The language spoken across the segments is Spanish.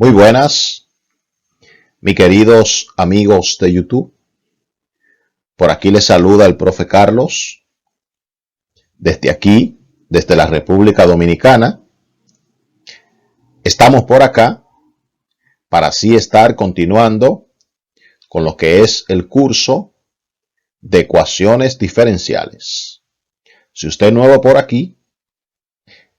Muy buenas, mis queridos amigos de YouTube. Por aquí les saluda el profe Carlos, desde aquí, desde la República Dominicana. Estamos por acá para así estar continuando con lo que es el curso de ecuaciones diferenciales. Si usted es nuevo por aquí,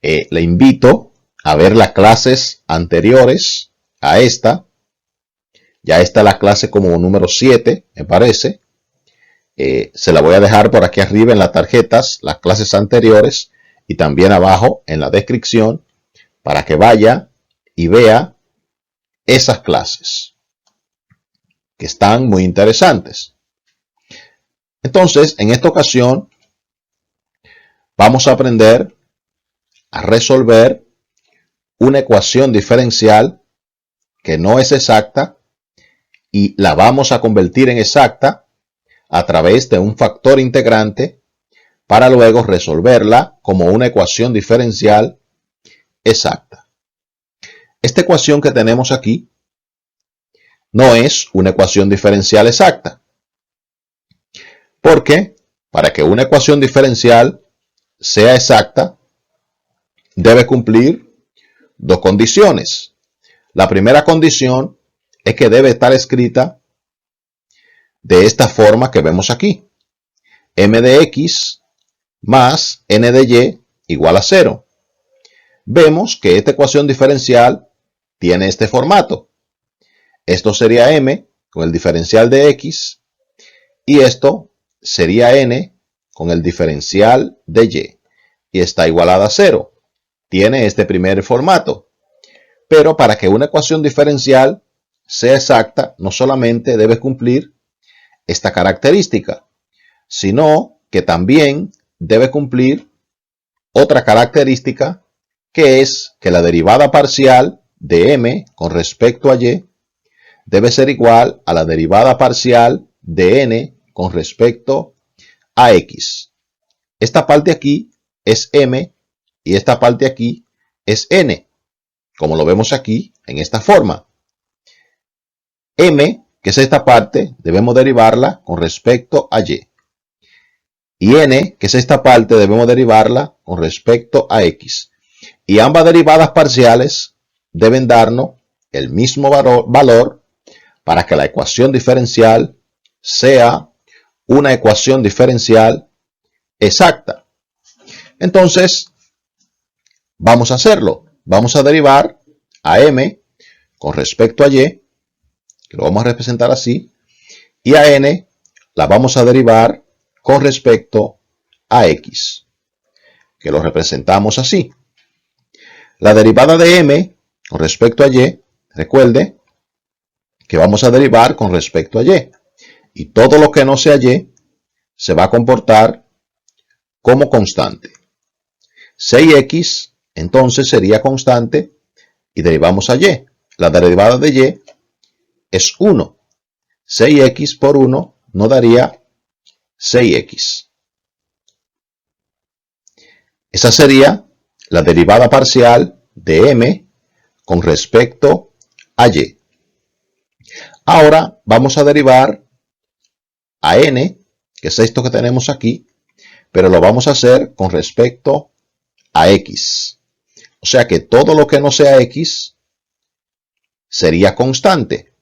le invito a ver las clases anteriores a esta. Ya está la clase como número 7, me parece. Se la voy a dejar por aquí arriba en las tarjetas, las clases anteriores, y también abajo en la descripción, para que vaya y vea esas clases, que están muy interesantes. Entonces, en esta ocasión, vamos a aprender a resolver una ecuación diferencial que no es exacta y la vamos a convertir en exacta a través de un factor integrante para luego resolverla como una ecuación diferencial exacta. Esta ecuación que tenemos aquí no es una ecuación diferencial exacta, porque para que una ecuación diferencial sea exacta, debe cumplir dos condiciones. La primera condición es que debe estar escrita de esta forma que vemos aquí. M de X más N de Y igual a 0. Vemos que esta ecuación diferencial tiene este formato. Esto sería M con el diferencial de X y esto sería N con el diferencial de Y. Y está igualada a 0. Tiene este primer formato. Pero para que una ecuación diferencial sea exacta, no solamente debe cumplir esta característica, sino que también debe cumplir otra característica, que es que la derivada parcial de M con respecto a Y debe ser igual a la derivada parcial de N con respecto a X. Esta parte aquí es M y esta parte aquí es N, como lo vemos aquí en esta forma. M, que es esta parte, debemos derivarla con respecto a Y. Y N, que es esta parte, debemos derivarla con respecto a X. Y ambas derivadas parciales deben darnos el mismo valor para que la ecuación diferencial sea una ecuación diferencial exacta. Entonces, vamos a hacerlo. Vamos a derivar a M con respecto a Y, que lo vamos a representar así, y a N la vamos a derivar con respecto a X, que lo representamos así. La derivada de M con respecto a Y, recuerde que vamos a derivar con respecto a Y. Y todo lo que no sea Y se va a comportar como constante. 6X entonces sería constante y derivamos a Y. La derivada de Y es 1. 6X por 1 nos daría 6X. Esa sería la derivada parcial de M con respecto a Y. Ahora vamos a derivar a N, que es esto que tenemos aquí, pero lo vamos a hacer con respecto a X. O sea que todo lo que no sea X sería constante.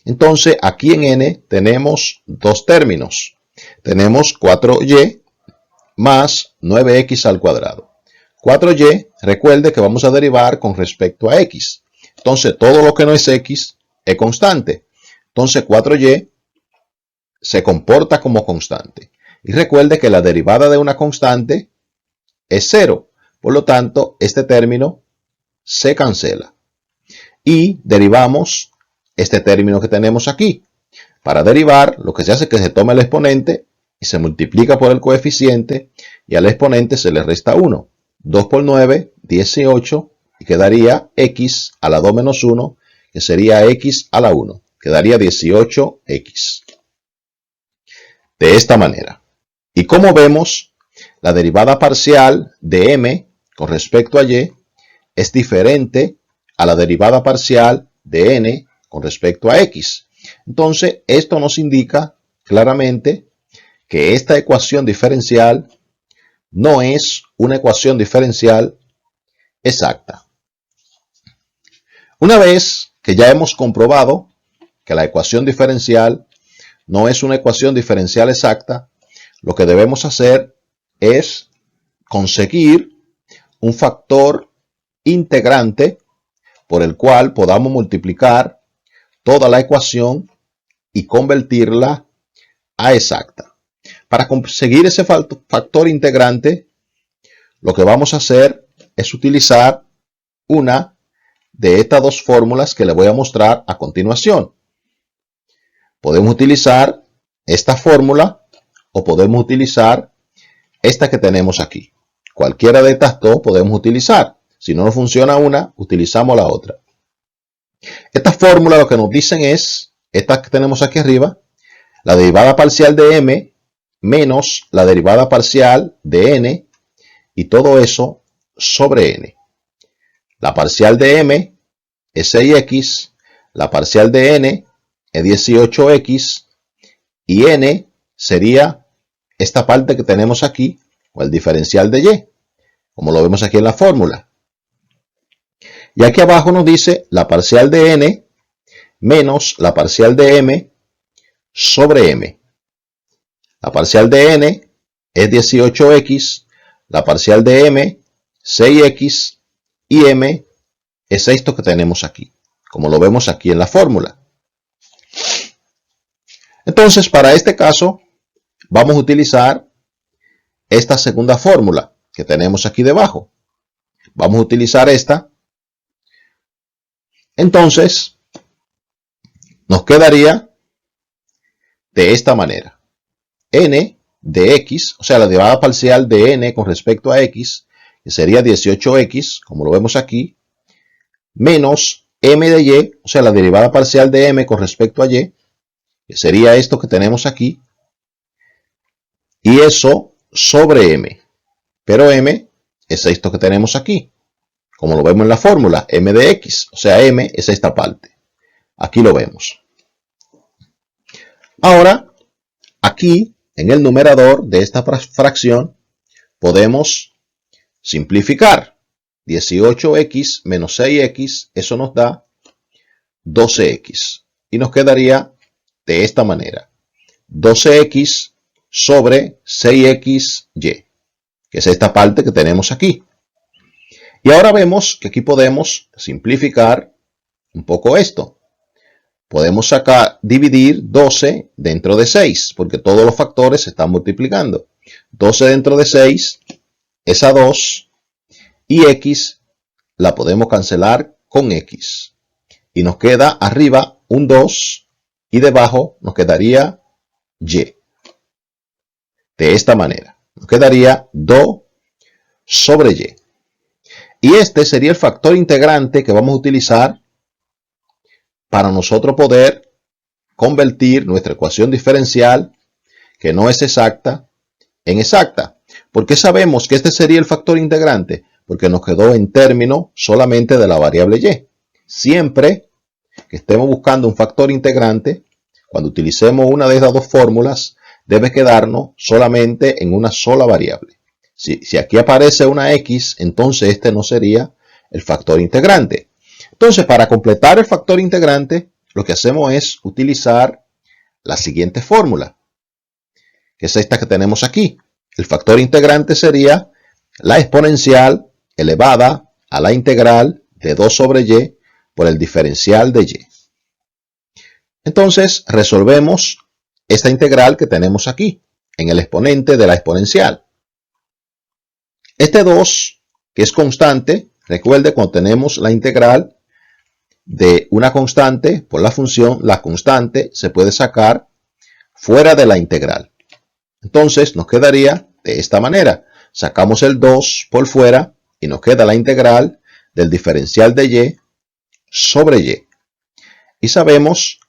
Entonces aquí en N tenemos dos términos. Tenemos 4y más 9x al cuadrado. 4y, recuerde que vamos a derivar con respecto a x. Entonces todo lo que no es x es constante. Entonces 4y se comporta como constante. Y recuerde que la derivada de una constante es 0. Por lo tanto, este término se cancela. Y derivamos este término que tenemos aquí. Para derivar, lo que se hace es que se toma el exponente y se multiplica por el coeficiente y al exponente se le resta 1. 2 por 9, 18 y quedaría x a la 2 menos 1, que sería x a la 1. Quedaría 18x. De esta manera. Y como vemos, la derivada parcial de m con respecto a y es diferente a la derivada parcial de n con respecto a x. Entonces, esto nos indica claramente que esta ecuación diferencial no es una ecuación diferencial exacta. Una vez que ya hemos comprobado que la ecuación diferencial no es una ecuación diferencial exacta, lo que debemos hacer es conseguir un factor integrante por el cual podamos multiplicar toda la ecuación y convertirla a exacta. Para conseguir ese factor integrante, lo que vamos a hacer es utilizar una de estas dos fórmulas que le voy a mostrar a continuación. Podemos utilizar esta fórmula o podemos utilizar esta que tenemos aquí. Cualquiera de estas dos podemos utilizar. Si no nos funciona una, utilizamos la otra. Esta fórmula lo que nos dicen es, esta que tenemos aquí arriba, la derivada parcial de m menos la derivada parcial de n y todo eso sobre n. La parcial de m es 6x, la parcial de n es 18x y n sería esta parte que tenemos aquí, o el diferencial de y, como lo vemos aquí en la fórmula. Y aquí abajo nos dice la parcial de n menos la parcial de m sobre m. La parcial de n es 18x, la parcial de m 6x y m es esto que tenemos aquí, como lo vemos aquí en la fórmula. Entonces, para este caso, vamos a utilizar esta segunda fórmula que tenemos aquí debajo. Vamos a utilizar esta. Entonces, nos quedaría de esta manera. N de x, o sea, la derivada parcial de n con respecto a x, que sería 18x, como lo vemos aquí, menos m de y, o sea, la derivada parcial de m con respecto a y, que sería esto que tenemos aquí, y eso sobre m. Pero m es esto que tenemos aquí, como lo vemos en la fórmula, m de x, o sea, m es esta parte. Aquí lo vemos. Ahora, aquí, en el numerador de esta fracción, podemos simplificar. 18x menos 6x, eso nos da 12x. Y nos quedaría de esta manera. 12x sobre 6xy, que es esta parte que tenemos aquí. Y ahora vemos que aquí podemos simplificar un poco esto. Podemos dividir 12 dentro de 6, porque todos los factores se están multiplicando. 12 dentro de 6 es a 2, y x la podemos cancelar con x. Y nos queda arriba un 2, y debajo nos quedaría y. De esta manera, nos quedaría 2 sobre y. Y este sería el factor integrante que vamos a utilizar para nosotros poder convertir nuestra ecuación diferencial, que no es exacta, en exacta. ¿Por qué sabemos que este sería el factor integrante? Porque nos quedó en términos solamente de la variable y. Siempre que estemos buscando un factor integrante, cuando utilicemos una de estas dos fórmulas, debe quedarnos solamente en una sola variable. Si aquí aparece una x, entonces este no sería el factor integrante. Entonces, para completar el factor integrante, lo que hacemos es utilizar la siguiente fórmula, que es esta que tenemos aquí. El factor integrante sería la exponencial elevada a la integral de 2 sobre y por el diferencial de y. Entonces, resolvemos esta integral que tenemos aquí, en el exponente de la exponencial. Este 2, que es constante, recuerde cuando tenemos la integral de una constante por la función, la constante se puede sacar fuera de la integral. Entonces nos quedaría de esta manera. Sacamos el 2 por fuera y nos queda la integral del diferencial de y sobre y. Y sabemos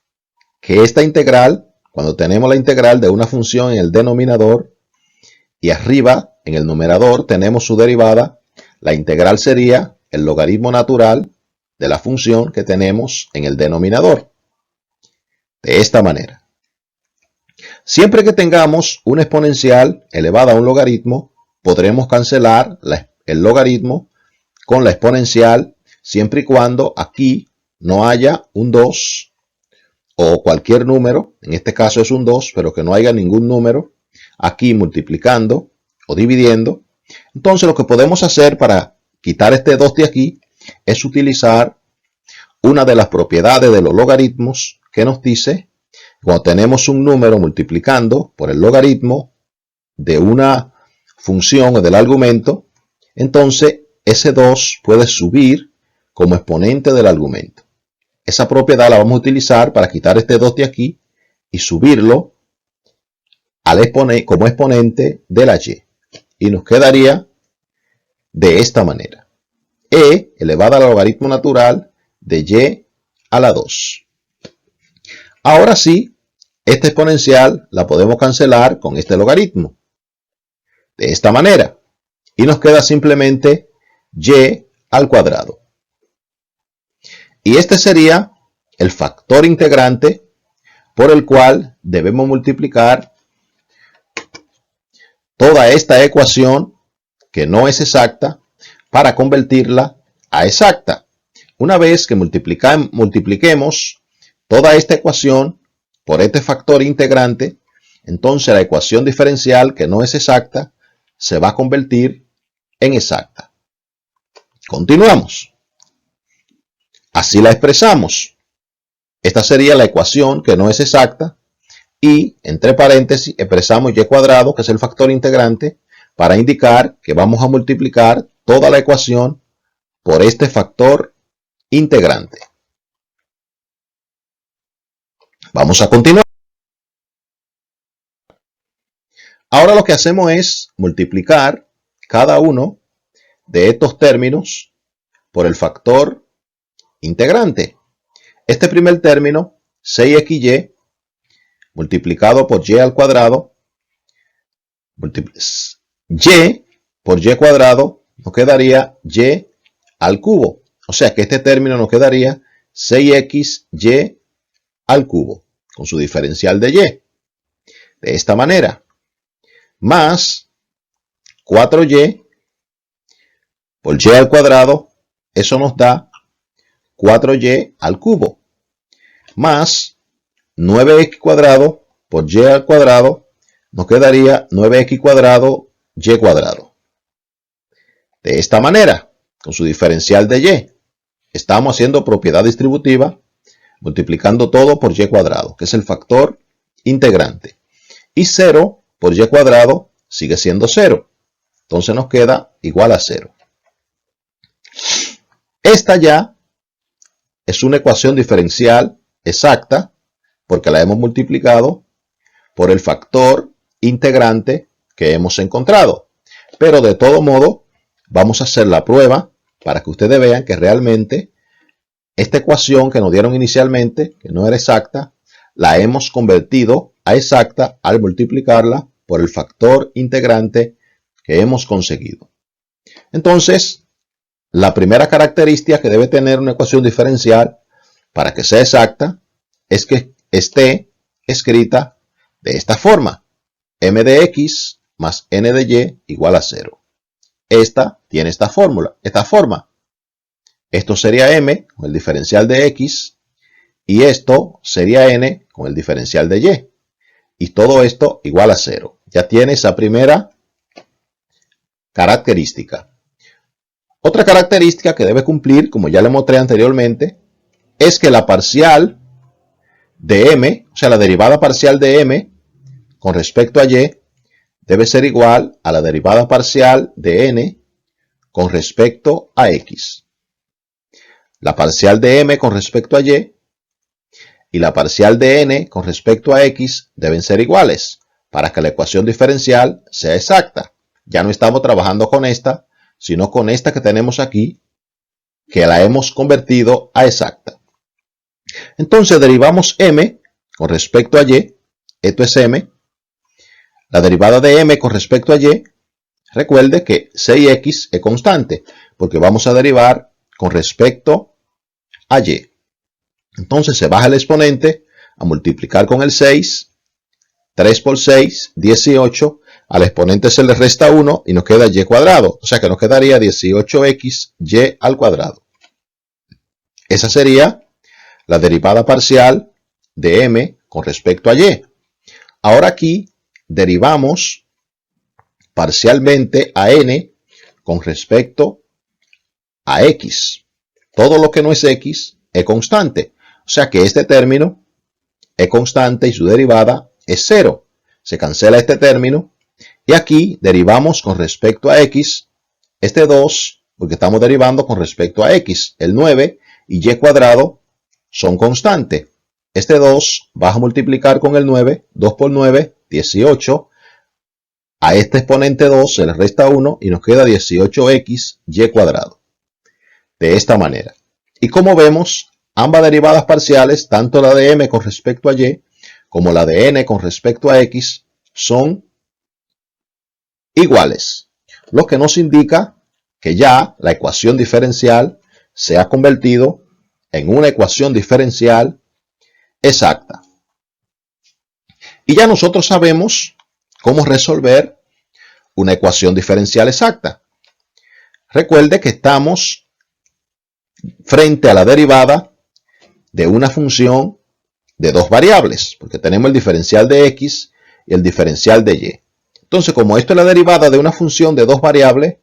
que esta integral, cuando tenemos la integral de una función en el denominador y arriba en el numerador tenemos su derivada, la integral sería el logaritmo natural de la función que tenemos en el denominador. De esta manera. Siempre que tengamos una exponencial elevada a un logaritmo, podremos cancelar el logaritmo con la exponencial siempre y cuando aquí no haya un 2 o cualquier número, en este caso es un 2, pero que no haya ningún número aquí multiplicando o dividiendo. Entonces lo que podemos hacer para quitar este 2 de aquí es utilizar una de las propiedades de los logaritmos que nos dice cuando tenemos un número multiplicando por el logaritmo de una función o del argumento, entonces ese 2 puede subir como exponente del argumento. Esa propiedad la vamos a utilizar para quitar este 2 de aquí y subirlo como exponente de la y. Y nos quedaría de esta manera. E elevada al logaritmo natural de y a la 2. Ahora sí, esta exponencial la podemos cancelar con este logaritmo. De esta manera. Y nos queda simplemente y al cuadrado. Y este sería el factor integrante por el cual debemos multiplicar toda esta ecuación que no es exacta para convertirla a exacta. Una vez que multipliquemos toda esta ecuación por este factor integrante, entonces la ecuación diferencial que no es exacta se va a convertir en exacta. Continuamos. Así la expresamos. Esta sería la ecuación que no es exacta y entre paréntesis expresamos y cuadrado, que es el factor integrante, para indicar que vamos a multiplicar toda la ecuación por este factor integrante. Vamos a continuar. Ahora lo que hacemos es multiplicar cada uno de estos términos por el factor integrante. Este primer término, 6xy, multiplicado por y al cuadrado, y por y cuadrado, nos quedaría y al cubo. O sea que este término nos quedaría 6xy al cubo, con su diferencial de y. De esta manera. Más 4y por y al cuadrado, eso nos da 4y al cubo. Más 9x cuadrado por y al cuadrado, nos quedaría 9x cuadrado y cuadrado. De esta manera, con su diferencial de y, estamos haciendo propiedad distributiva, multiplicando todo por y cuadrado, que es el factor integrante. Y 0 por y cuadrado sigue siendo 0. Entonces nos queda igual a 0. Esta ya es una ecuación diferencial exacta porque la hemos multiplicado por el factor integrante que hemos encontrado. Pero de todo modo, vamos a hacer la prueba para que ustedes vean que realmente esta ecuación que nos dieron inicialmente, que no era exacta, la hemos convertido a exacta al multiplicarla por el factor integrante que hemos conseguido. Entonces, la primera característica que debe tener una ecuación diferencial para que sea exacta es que esté escrita de esta forma. M de x más n de y igual a 0. Esta tiene esta forma. Esto sería m con el diferencial de x y esto sería n con el diferencial de y. Y todo esto igual a 0. Ya tiene esa primera característica. Otra característica que debe cumplir, como ya le mostré anteriormente, es que la parcial de m, o sea, la derivada parcial de m con respecto a y, debe ser igual a la derivada parcial de n con respecto a x. La parcial de m con respecto a y y la parcial de n con respecto a x deben ser iguales para que la ecuación diferencial sea exacta. Ya no estamos trabajando con esta, sino con esta que tenemos aquí, que la hemos convertido a exacta. Entonces derivamos m con respecto a y, esto es m, la derivada de m con respecto a y, recuerde que 6x es constante, porque vamos a derivar con respecto a y. Entonces se baja el exponente a multiplicar con el 6. 3 por 6, 18. Al exponente se le resta 1 y nos queda y cuadrado. O sea que nos quedaría 18x y al cuadrado. Esa sería la derivada parcial de m con respecto a y. Ahora aquí derivamos parcialmente a n con respecto a x. Todo lo que no es x es constante. O sea que este término es constante y su derivada es 0. Se cancela este término. Y aquí derivamos con respecto a x este 2, porque estamos derivando con respecto a x. El 9 y y cuadrado son constantes. Este 2 vas a multiplicar con el 9. 2 por 9, 18. A este exponente 2 se le resta 1 y nos queda 18x y cuadrado. De esta manera. Y como vemos, ambas derivadas parciales, tanto la de m con respecto a y, como la de n con respecto a x, son iguales. Lo que nos indica que ya la ecuación diferencial se ha convertido en una ecuación diferencial exacta. Y ya nosotros sabemos cómo resolver una ecuación diferencial exacta. Recuerde que estamos frente a la derivada de una función de dos variables, porque tenemos el diferencial de x y el diferencial de y. Entonces, como esto es la derivada de una función de dos variables,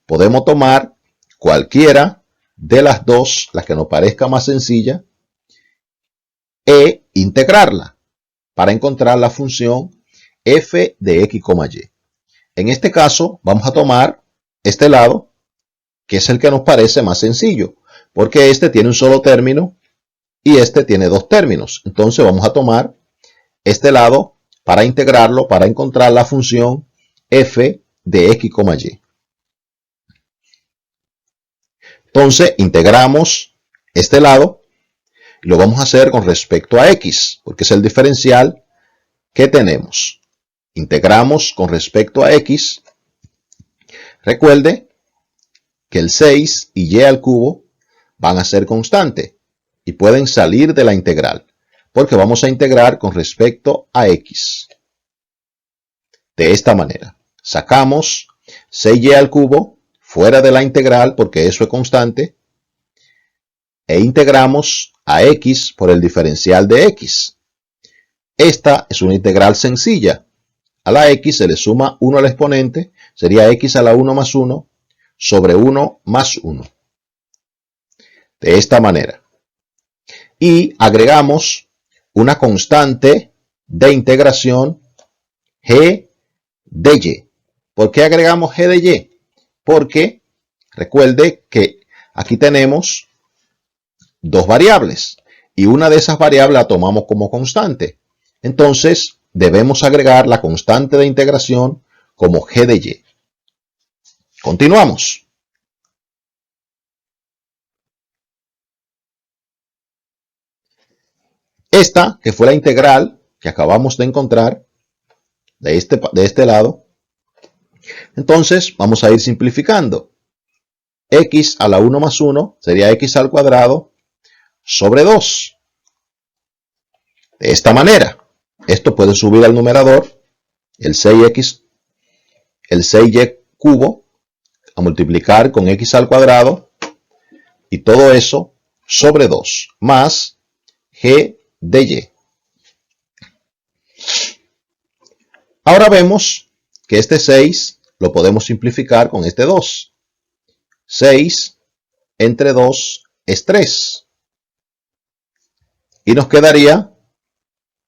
podemos tomar cualquiera de las dos, la que nos parezca más sencilla, e integrarla para encontrar la función f de x, y. En este caso, vamos a tomar este lado, que es el que nos parece más sencillo, porque este tiene un solo término y este tiene dos términos. Entonces vamos a tomar este lado para integrarlo, para encontrar la función f de x, y. Entonces integramos este lado y lo vamos a hacer con respecto a x, porque es el diferencial que tenemos. Integramos con respecto a x. Recuerde que el 6 y y al cubo van a ser constantes y pueden salir de la integral, porque vamos a integrar con respecto a x. De esta manera, sacamos 6y al cubo fuera de la integral, porque eso es constante, e integramos a x por el diferencial de x. Esta es una integral sencilla. A la x se le suma 1 al exponente, sería x a la 1 más 1 sobre 1 más 1. De esta manera. Y agregamos una constante de integración g de y. ¿Por qué agregamos g de y? Porque recuerde que aquí tenemos dos variables y una de esas variables la tomamos como constante. Entonces debemos agregar la constante de integración como g de y. Continuamos. Esta, que fue la integral que acabamos de encontrar de este lado, entonces vamos a ir simplificando. X a la 1 más 1 sería x al cuadrado sobre 2. De esta manera, esto puede subir al numerador, el 6y cubo, a multiplicar con x al cuadrado, y todo eso sobre 2, más g de y. Ahora vemos que este 6 lo podemos simplificar con este 2. 6 entre 2 es 3. Y nos quedaría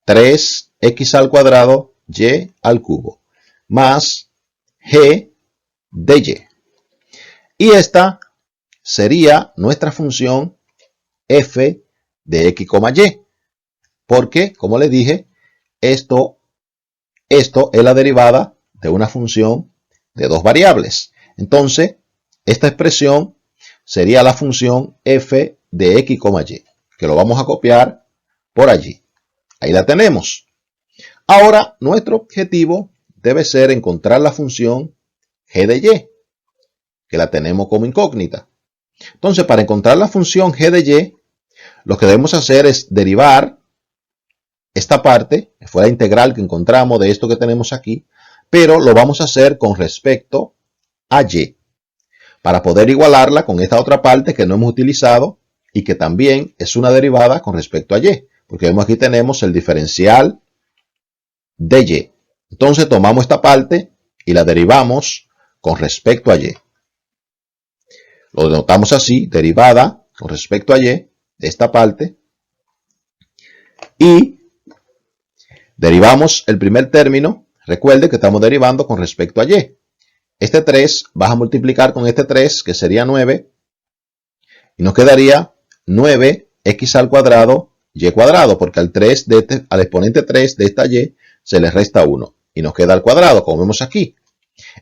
3x al cuadrado y al cubo, más g de y. Y esta sería nuestra función f de x, y. Porque, como les dije, esto es la derivada de una función de dos variables. Entonces, esta expresión sería la función f de x, y, que lo vamos a copiar por allí. Ahí la tenemos. Ahora, nuestro objetivo debe ser encontrar la función g de y, que la tenemos como incógnita. Entonces, para encontrar la función g de y, Lo que debemos hacer es derivar esta parte, que fue la integral que encontramos de esto que tenemos aquí, pero lo vamos a hacer con respecto a y, para poder igualarla con esta otra parte que no hemos utilizado y que también es una derivada con respecto a y, porque vemos aquí tenemos el diferencial de y. Entonces tomamos esta parte y la derivamos con respecto a y. Lo denotamos así, derivada con respecto a y de esta parte. Y derivamos el primer término. Recuerde que estamos derivando con respecto a y. Este 3 vas a multiplicar con este 3, que sería 9. Y nos quedaría 9x al cuadrado y cuadrado, porque al exponente 3 de esta y se le resta 1. Y nos queda al cuadrado, como vemos aquí.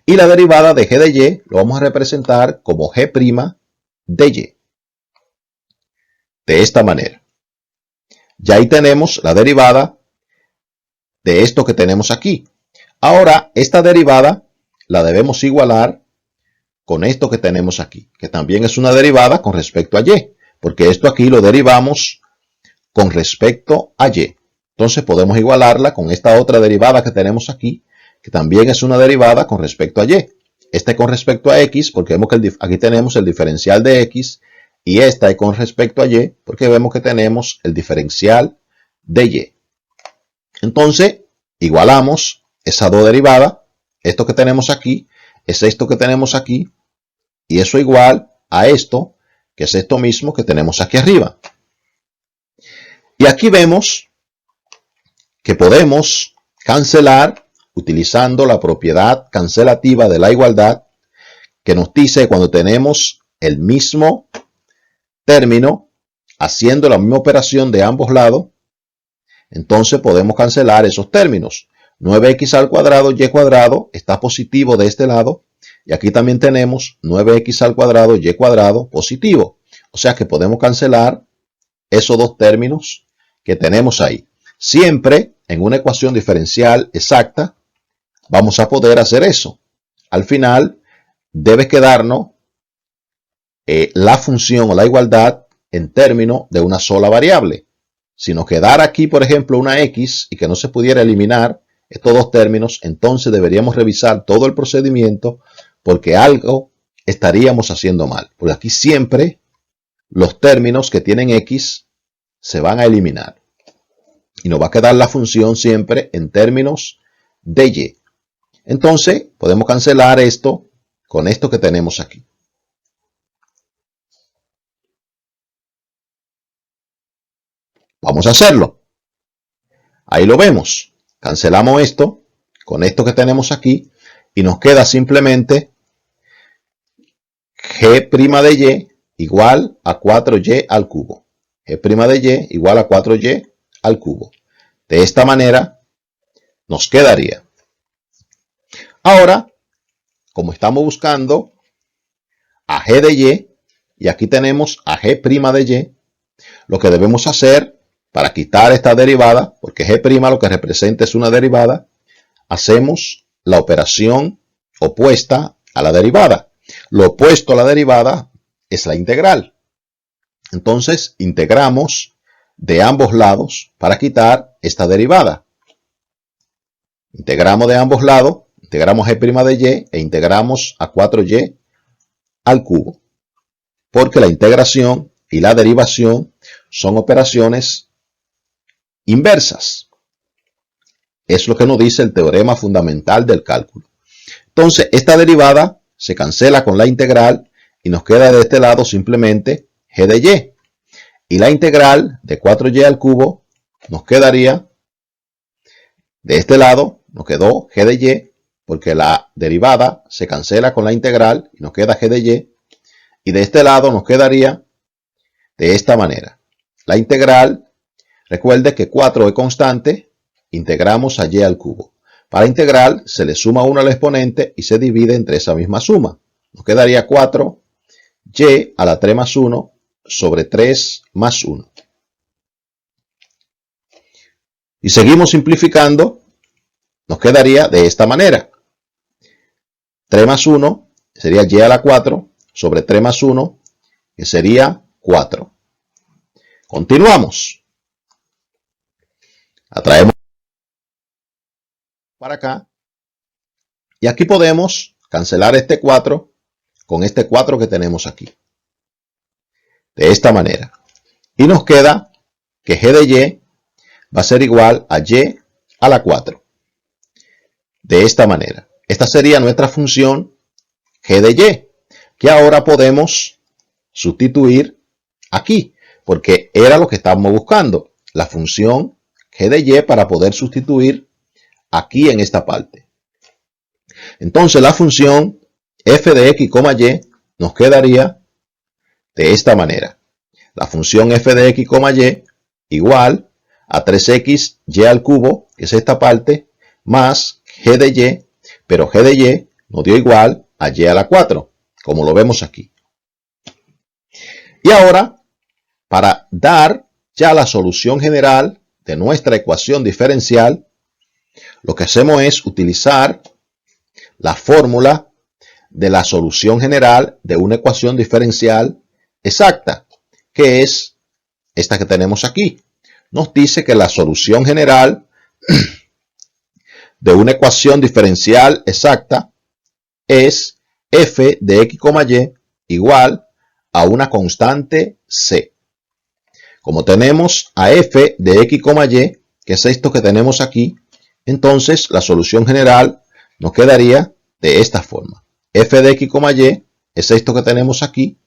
Y la derivada de g de y lo vamos a representar como g' de y. De esta manera. Ya ahí tenemos la derivada de esto que tenemos aquí. Ahora, esta derivada la debemos igualar con esto que tenemos aquí, que también es una derivada con respecto a y, porque esto aquí lo derivamos con respecto a y. Entonces podemos igualarla con esta otra derivada que tenemos aquí, que también es una derivada con respecto a y. Esta es con respecto a x, porque vemos que aquí tenemos el diferencial de x, y esta es con respecto a y, porque vemos que tenemos el diferencial de y. Entonces, igualamos esas dos derivadas. Esto que tenemos aquí es esto que tenemos aquí, y eso igual a esto, que es esto mismo que tenemos aquí arriba. Y aquí vemos que podemos cancelar utilizando la propiedad cancelativa de la igualdad, que nos dice cuando tenemos el mismo término haciendo la misma operación de ambos lados, entonces podemos cancelar esos términos. 9x al cuadrado y cuadrado está positivo de este lado, y aquí también tenemos 9x al cuadrado y cuadrado positivo. O sea que podemos cancelar esos dos términos que tenemos ahí. Siempre en una ecuación diferencial exacta vamos a poder hacer eso. Al final debe quedarnos la función o la igualdad en términos de una sola variable. Si nos quedara aquí, por ejemplo, una x y que no se pudiera eliminar estos dos términos, entonces deberíamos revisar todo el procedimiento, porque algo estaríamos haciendo mal. Porque aquí siempre los términos que tienen x se van a eliminar. Y nos va a quedar la función siempre en términos de y. Entonces podemos cancelar esto con esto que tenemos aquí. Vamos a hacerlo. Ahí lo vemos. Cancelamos esto con esto que tenemos aquí y nos queda simplemente g' de y igual a 4y al cubo. G' de y igual a 4y al cubo. De esta manera nos quedaría. Ahora, como estamos buscando a g de y aquí tenemos a g' de y, lo que debemos hacer para quitar esta derivada, porque g' lo que representa es una derivada, hacemos la operación opuesta a la derivada. Lo opuesto a la derivada es la integral. Entonces, integramos de ambos lados para quitar esta derivada. Integramos de ambos lados, integramos g' de y e integramos a 4y al cubo. Porque la integración y la derivación son operaciones inversas. Es lo que nos dice el teorema fundamental del cálculo. Entonces, esta derivada se cancela con la integral y nos queda de este lado simplemente g de y. Y la integral de 4y al cubo nos quedaría de este lado, nos quedó g de y, porque la derivada se cancela con la integral y nos queda g de y. Y de este lado nos quedaría de esta manera. La integral, recuerde que 4 es constante, integramos a y al cubo. Para integral se le suma 1 al exponente y se divide entre esa misma suma. Nos quedaría 4y a la 3 más 1 sobre 3 más 1. Y seguimos simplificando, nos quedaría de esta manera. 3 más 1 sería y a la 4 sobre 3 más 1, que sería 4. Continuamos. La traemos para acá. Y aquí podemos cancelar este 4 con este 4 que tenemos aquí. De esta manera. Y nos queda que g de y va a ser igual a y a la 4. De esta manera. Esta sería nuestra función g de y, que ahora podemos sustituir aquí, porque era lo que estábamos buscando, la función g de y para poder sustituir aquí en esta parte. Entonces la función f de x, y nos quedaría de esta manera. La función f de x, y igual a 3x y al cubo, que es esta parte, más g de y, pero g de y nos dio igual a y a la 4, como lo vemos aquí. Y ahora, para dar ya la solución general de nuestra ecuación diferencial, lo que hacemos es utilizar la fórmula de la solución general de una ecuación diferencial exacta, que es esta que tenemos aquí. Nos dice que la solución general de una ecuación diferencial exacta es f de x, y igual a una constante c. Como tenemos a f de x, y, que es esto que tenemos aquí, entonces la solución general nos quedaría de esta forma. F de x, y es esto que tenemos aquí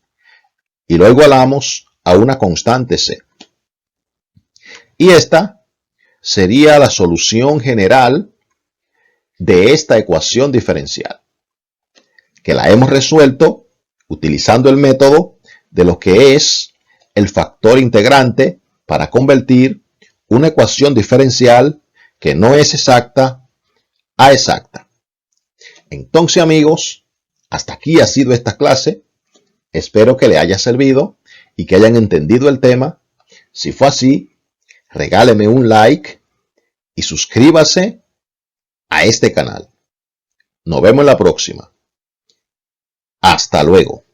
y lo igualamos a una constante c. Y esta sería la solución general de esta ecuación diferencial, que la hemos resuelto utilizando el método de lo que es el factor integrante para convertir una ecuación diferencial que no es exacta a exacta. Entonces, amigos, hasta aquí ha sido esta clase. Espero que le haya servido y que hayan entendido el tema. Si fue así, regáleme un like y suscríbase a este canal. Nos vemos en la próxima. Hasta luego.